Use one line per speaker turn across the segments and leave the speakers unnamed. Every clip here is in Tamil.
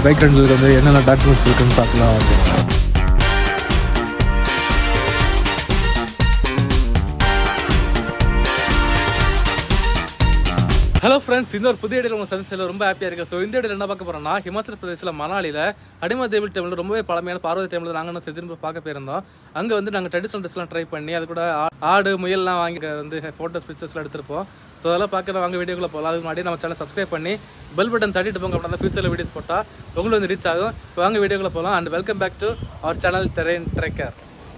பைக் ரெண்டலுக்கு வந்து என்னென்ன டாக்குமெண்ட்ஸ் இருக்குன்னு பார்க்கலாம் வந்து. ஹலோ ஃப்ரெண்ட்ஸ், இந்த ஒரு புதிய இடையில உங்கள் சந்திச்சில் ரொம்ப ஹாப்பியாக இருக்குது. ஸோ இந்த இடையில என்ன பார்க்க போகிறோம்னா, ஹிமாச்சல் பிரதேசில் மணாலியில் அடிமா தேவி டைமில் ரொம்பவே பழமையான பார்வதி டைமில் நாங்கள் என்ன செஞ்சுன்னு பார்க்க போயிருந்தோம். அங்கே வந்து நாங்கள் ட்ரெடிஷனல் ட்ரெஸ்லாம் ட்ரை பண்ணி அது கூட ஆடு முயல்லாம் வாங்கி வந்து ஃபோட்டோஸ் பிக்சர்ஸ்லாம் எடுத்துருப்போம். ஸோ அதெல்லாம் பார்க்க வாங்க வீடியோக்குள்ளே போகலாம். அதுக்கு முன்னாடி நம்ம சேனல் சப்ஸ்கிரைப் பண்ணி பெல் பட்டன் தட்டிட்டு போங்க. அப்படின்னா ஃபியூச்சரில் வீடியோஸ் போட்டால் உங்களுக்கு வந்து ரீச் ஆகும். இப்போ வாங்க வீடியோக்குள்ளே போகலாம். And welcome back to our channel terrain trekker.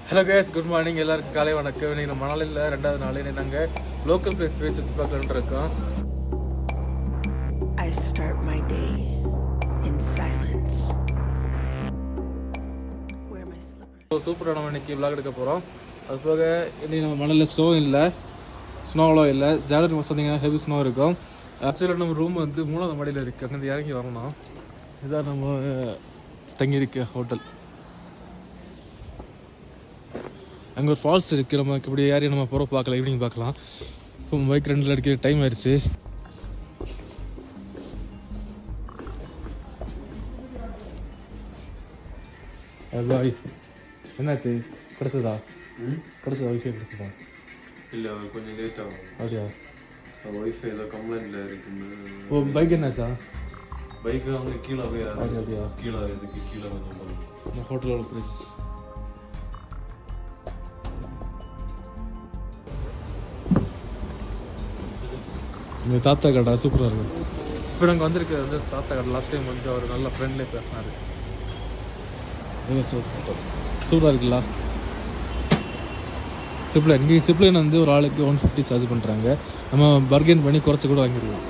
Hello guys, good morning. எல்லாருக்கும் காலை வணக்கம். நீங்கள் மணாலியில் 2வது நாள் நாங்கள் லோக்கல் பிளேஸ் போய் சுற்றி பார்க்கலான்னு இருக்கோம்.
I start my day in silence. Wear my slippers.
சூப்பராக நம்ம இன்னைக்கு விளாக் எடுக்க போகிறோம். அது போக இன்னைக்கு நம்ம மணலில் ஸ்னோவெலாம் இல்லை. ஜானுவரி மாதம் வந்தீங்கன்னா ஹெவி ஸ்னோ இருக்கும். ஆக்சுவலாக நம்ம ரூம் வந்து 3வது மாடியில் இருக்குது. அங்கேருந்து இறங்கி வரணும். இதான் நம்ம தங்கியிருக்க ஹோட்டல். அங்கே ஒரு ஃபால்ஸ் இருக்குது. நமக்கு இப்படி ஏறி நம்ம போகிற பார்க்கலாம், ஈவினிங் பார்க்கலாம். இப்போ பைக் ரெண்டில் எடுக்க டைம் ஆயிடுச்சு. பாய், என்னாச்சு? கிடச்சதா ஒய்ஃபை கிடச்சதா?
இல்லை, கொஞ்சம் லேட் ஆகும்.
அப்படியா?
ஒய்ஃபை ஏதோ கம்ப்ளைண்ட்டில் இருக்குன்னு.
ஓ, பைக் என்னாச்சா?
பைக்கு அங்கே கீழே போய்
அப்படியா?
கீழே இதுக்கு கீழே கொஞ்சம் போகணும்.
ஹோட்டலோட ப்ரைஸ் இந்த தாத்தா கடை சூப்பராக இருக்கும். இப்போ நாங்கள் வந்திருக்கிறது வந்து தாத்தா கடை. லாஸ்ட் டைம் வந்து அவர் நல்ல ஃப்ரெண்ட்லேயே பேசினார். சூப்பராக இருக்குல்ல. சிப்லைன் இங்கே சிப்லைன் வந்து ஒரு ஆளுக்கு 150 சார்ஜ் பண்ணுறாங்க. நம்ம பர்கெயின் பண்ணி குறைச்சி கூட வாங்கிடலாம்.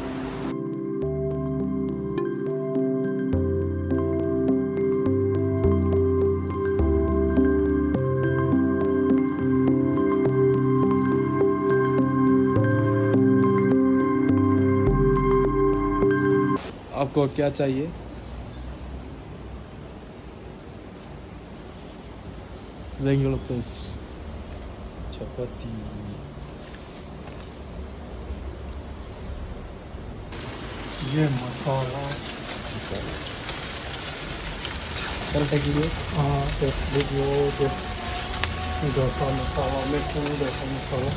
आपको क्या चाहिए? रेगुलर प्लेस चपाती.
ये मसाला
करेक्ट है.
हाँ, वीडियो डोसा मसाला मिर्ची डोसा मसाला.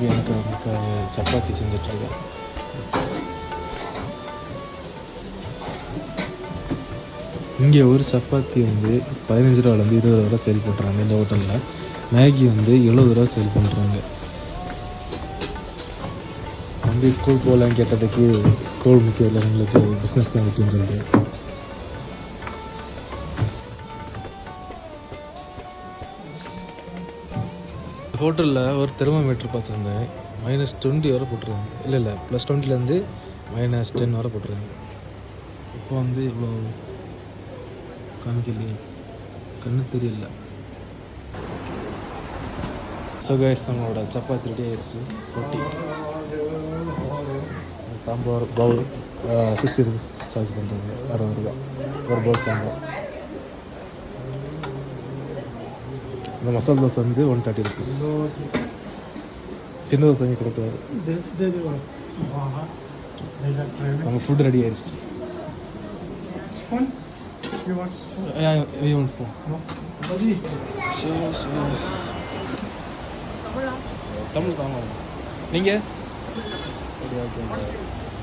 எனக்கு சப்பாத்தி செஞ்சிட்ருக்கேன். இங்கே ஒரு சப்பாத்தி வந்து 15 ரூபாலேருந்து 20 ரூபா சேல் பண்ணுறாங்க. இந்த ஹோட்டலில் மேகி வந்து 70 ரூபா சேல் பண்ணுறாங்க. வந்து ஸ்கூல் போகலான்னு கேட்டதுக்கு ஸ்கூல் முக்கியம் இல்லை, எங்களுக்கு பிஸ்னஸ் தான் முக்கியம்னு சொல்லிட்டு. ஹோட்டலில் ஒரு தெர்மோமீட்டர் பார்த்துருந்தேன். -20 வரை போட்டுருவாங்க. இல்லை +20லேருந்து -10 வரை போட்டுருவாங்க. இப்போ வந்து இவ்வளோ காமிக்கலையே, கண்ணு தெரியல. ஸோ கைஸ், நம்மளோட சப்பாத்தி ரெடி ஆயிடுச்சு. ரொட்டி, சாம்பார் பவுல் 60 rupees சார்ஜ் பண்ணுறாங்க. 60 ரூபா ஒரு பவுல் சாம்பார். இந்த மசாலா தோசை வந்து 130 rupees. சின்ன தோசை வாங்கி கொடுத்தாரு. நம்ம ஃபுட் ரெடி ஆயிடுச்சு. தமிழ் தாங்க. நீங்கள்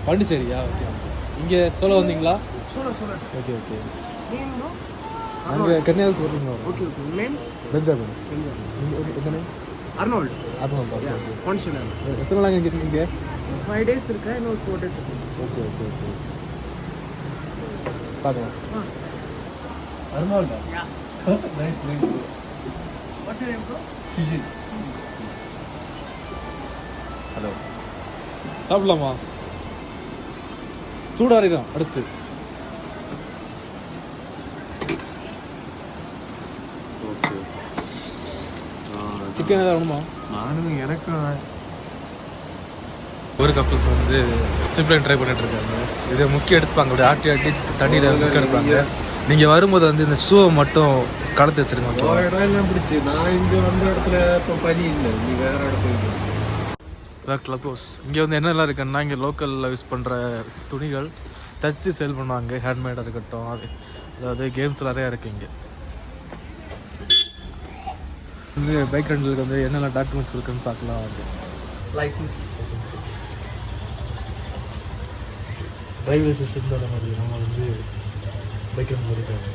பாண்டிச்சேரியா? ஓகே. இங்கே சோலோ வந்தீங்களா? ஓகே. அங்கே கன்னியாகுமரி வரீங்களா?
ஓகே. Name
Benjamin. எத்தனை?
அர்னால்ட்.
எத்தனை நாள் இங்கே இருக்கீங்க?
5 days இருக்கா, இன்னும் 4 days இருக்கு.
ஓகே. பார்க்கலாம்.
அர்னால்டா? Nice name. What's your name bro? Siji.
Hello, சாப்பிடலாமா? சூடாக இருக்கும். அடுத்து சிக்கன் ஏதாவது வேணுமா?
நானும் எனக்கும்
ஒரு கப்பல்ஸ் வந்து சிப்லைன் ட்ரை பண்ணிட்டு இருக்காங்க. இதை முக்கிய எடுப்பாங்க, அப்படி ஆட்டி ஆட்டி தண்ணியில் முக்கிய எடுப்பாங்க. நீங்கள் வரும்போது வந்து இந்த ஷூவை மட்டும் கலத்து வச்சிருங்க.
இடம் எல்லாம் பிடிச்சி நான் இங்கே வந்த இடத்துல இப்போ பனி இல்லை, நீ வேற இடத்துக்கு.
இதான் கிளப் ஹவுஸ். இங்கே வந்து என்னெல்லாம் இருக்குன்னா, இங்கே லோக்கலில் யூஸ் பண்ணுற துணிகள் தச்சு சேல் பண்ணுவாங்க. ஹேண்ட்மேடாக இருக்கட்டும், அதாவது கேம்ஸ் நிறையா இருக்குது இங்கே. வந்து பைக் ரெண்டலுக்கு வந்து என்னென்ன டாக்குமெண்ட்ஸ் இருக்குன்னு பார்க்கலாம். வந்து
லைசன்ஸ்
டிரைவர் லைசன்ஸ் இருந்தால் மாதிரி நம்ம வந்து பைக் ரெண்டல் இருக்காங்க.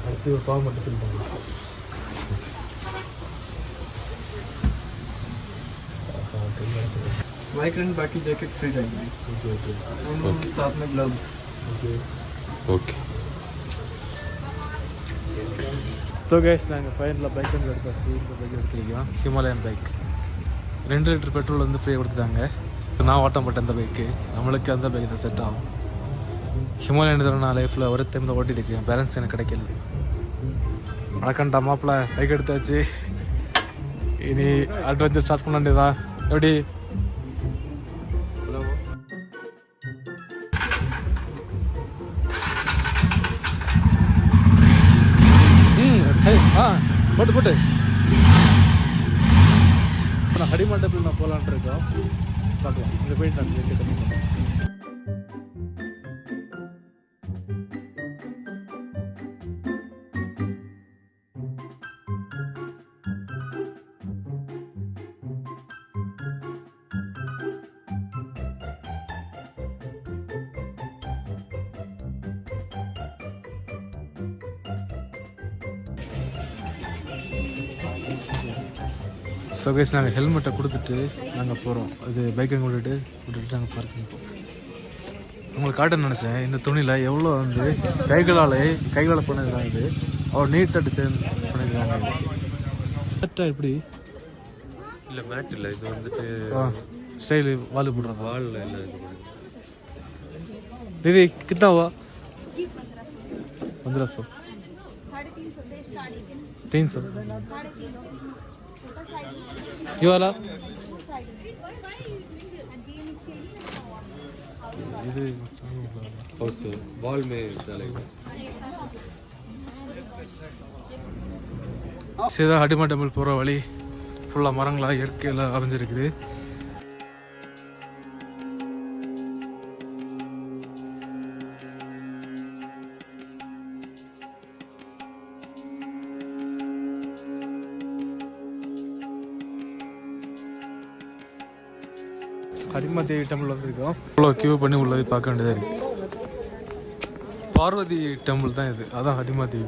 அடுத்து ஒரு ஃபார்ம் மட்டும் ஃபில் பண்ணலாம்.
बाइक रेंट बाकी जैकेट फ्री रहेंगे.
ओके
और साथ में ग्लव्स.
ஓகே.
ஸோ கைஸ், நாங்கள் ஃபைனலாக பைக் வந்து எடுத்தாச்சு. இந்த பைக் எடுத்துருக்கோம், ஹிமாலயன் பைக். 2 லிட்டர் பெட்ரோல் வந்து ஃப்ரீயாக கொடுத்துட்டாங்க. நான் ஓட்டம் போட்டேன் அந்த பைக்கு. நம்மளுக்கு அந்த பைக் தான் செட் ஆகும். ஹிமாலயன் நான் லைஃப்பில் ஒரு டைம் தான் ஓட்டிருக்கேன். பேலன்ஸ் எனக்கு கிடைக்கல. வணக்கம்டா மாப்பிள்ள, பைக் எடுத்தாச்சு. இனி அட்வென்ச்சர் ஸ்டார்ட் பண்ண வேண்டியதா? எப்படி சரி, போட்டு நான் ஹடிமாண்டபிள் நான் போகலான்ட்டு இருக்கோம். பார்க்கலாம், இங்கே போயிட்டு நான் ரேட்டு கம்மி பண்ணுறேன். ஸோ கைஸ், நாங்கள் ஹெல்மெட்டை கொடுத்துட்டு நாங்கள் போகிறோம். அது பைக்கை விட்டுட்டு நாங்கள் பார்க்கிங் போகிறோம். உங்களுக்கு காட்டணும்னு நினச்சேன், இந்த துணியில் எவ்வளோ வந்து கைகளால் பண்ணதுதான். இது அவ்வளோ நீட்டாக டிசைன் பண்ணியிருக்காங்க. கரெக்டாக எப்படி
இல்லை மேட் இல்லை, இது வந்துட்டு
ஸ்டைலு வால் போடுறோம்.
வாலில் இல்லை. இது
दीदी कितना हुआ? 1500.
350 से स्टार्टिंग
300.
350 छोटा साइज
ये वाला
साइड जीन चाहिए
இது
ஹவுஸ் வால் மே डालेगा.
சீதா ஹடிமா டெம்பிள் போகிற வழி ஃபுல்லாக மரங்களாக இயற்கையில் அமைஞ்சிருக்குது. ஹடிமா தேவி டெம்பிள் வந்திருக்கோம். இவ்வளோ கியூ பண்ணி உள்ளது பார்க்க வேண்டியதாக இருக்குது. பார்வதி டெம்பிள் தான் இது, அதான் ஹடிமா தேவி.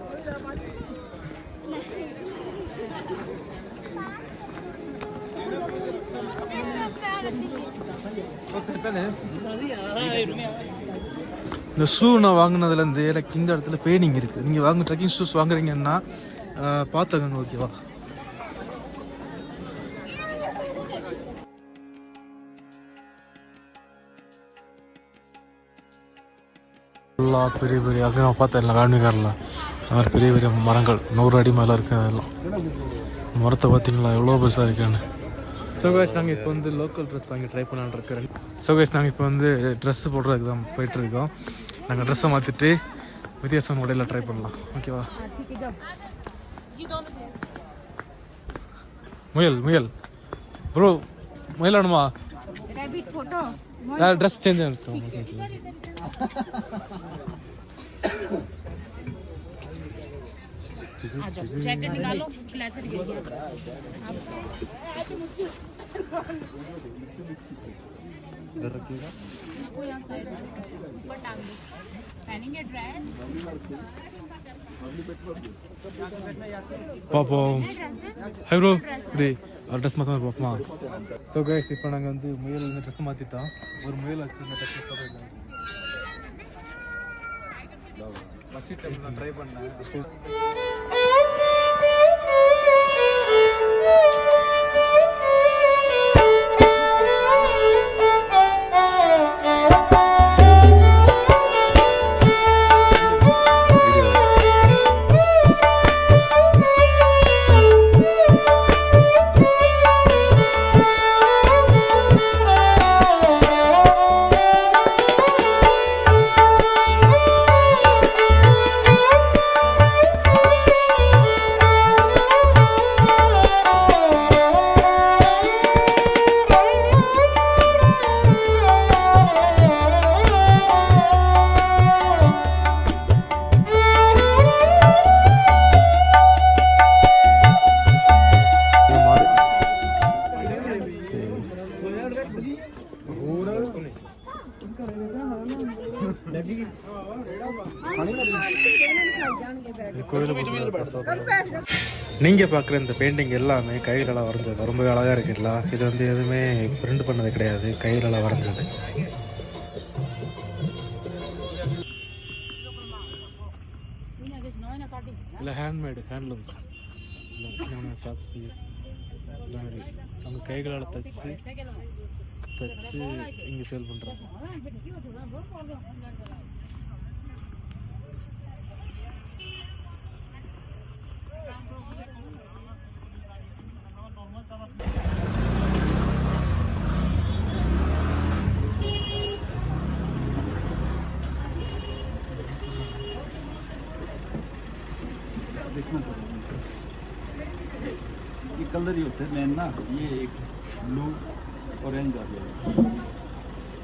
இந்த ஷூ நான் வாங்கினதுலேருந்து எனக்கு இந்த இடத்துல பெயினிங் இருக்குது. நீங்கள் வாங்க ட்ரெக்கிங் ஷூஸ் வாங்குறீங்கன்னா பார்த்துக்கோங்க, ஓகேவா? ஃபுல்லாக பெரிய பெரிய அங்கே நான் பார்த்தேன் இல்லை வேணுகாரில் அது மாதிரி பெரிய பெரிய மரங்கள் 100 அடி மேலே இருக்குது. அதெல்லாம் மரத்தை பார்த்தீங்களா எவ்வளோ பெருசாக இருக்குன்னு. ஸோ கைஸ், நாங்கள் இப்போ வந்து லோக்கல் ட்ரெஸ் வாங்கி ட்ரை பண்ணலான்னு இருக்கிறேன். ஸோ கைஸ், நாங்கள் இப்போ வந்து ட்ரெஸ்ஸு போடுறதுக்கு தான் போயிட்டுருக்கோம். நாங்கள் ட்ரெஸ்ஸை மாற்றிட்டு வித்தியாசம் மாடலில் ட்ரை பண்ணலாம், ஓகேவா? முயல் ப்ரோ, முயல் வேணுமா? ட்ரெஸ் சேஞ்ச் ஆகிட்டோம்.
जैकेट निकालो, ब्लेजर गिर गया।
इधर रखिएगा,
इसको यहाँ साइड में ऊपर टांग दो। पहनेंगे ड्रेस
பாப்போம். ஹை ப்ரோ, டே ட்ரெஸ் மாற்ற பார்ப்போமா? ஸோ கைஸ், இப்போ நாங்கள் வந்து முயல் இந்த ட்ரெஸ் மாற்றிட்டோம். ஒரு முயல் வச்சு இந்த ட்ரெஸ் போட்டுருக்கோம். ஃபஸ்ட் டைம் நான் ட்ரை பண்ணேன். நீங்கள் பார்க்குற இந்த பெயிண்டிங் எல்லாமே கையிலலாம் வரைஞ்சது, ரொம்பவே அழகாக இருக்குல்ல. இது வந்து எதுவுமே பிரிண்ட் பண்ணது கிடையாது, கையிலலாம் வரைஞ்சது. இல்லை ஹேண்ட்லூம்ஸ் ஷாப்ஸ் அவங்க கைகளால் தச்சு இங்கே சேல் பண்ணுறாங்க.
देखना सर, ये कलर ही होते हैं मेन ना, ये एक ब्लू ऑरेंज आ गया,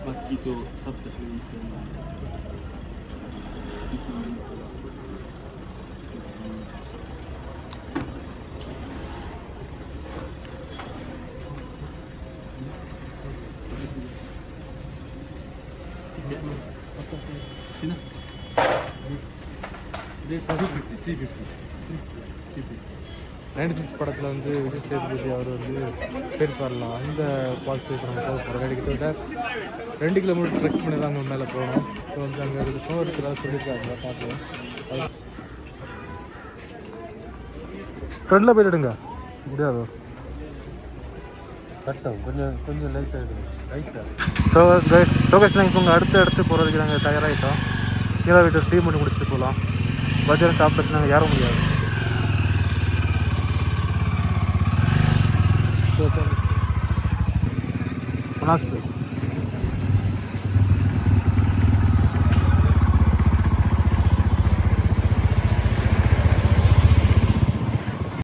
बाकी तो सब तकरीबन सेम है।
படத்தில் வந்து விஜய் சேதுபதி அவர் வந்து பேர் பாடலாம். அந்த ஃபால்ஸ் இப்போ நம்ம போக போகிறோம். கிட்டத்தட்ட 2 கிலோமீட்டர் ட்ரெக் பண்ணி தான் அங்கே மேலே போகணும். இப்போ வந்து அங்கே ஸ்னோ இருக்கிறதா சொல்லியிருக்காங்க, பார்க்கலாம். ஃப்ரெண்டில் போயிடுங்க முடியாதோ, கரெக்டாக கொஞ்சம் லைட்டாக. ஸோ கைஸ் நாங்கள் இப்போ அடுத்து போகிறதுக்கு நாங்கள் தயாராகிட்டோம். கீழே வீட்டு டீ மட்டும் முடிச்சுட்டு போகலாம். பஜ்ஜில் சாப்பிட்டு நாங்கள் ஏற முடியாது. ஸோ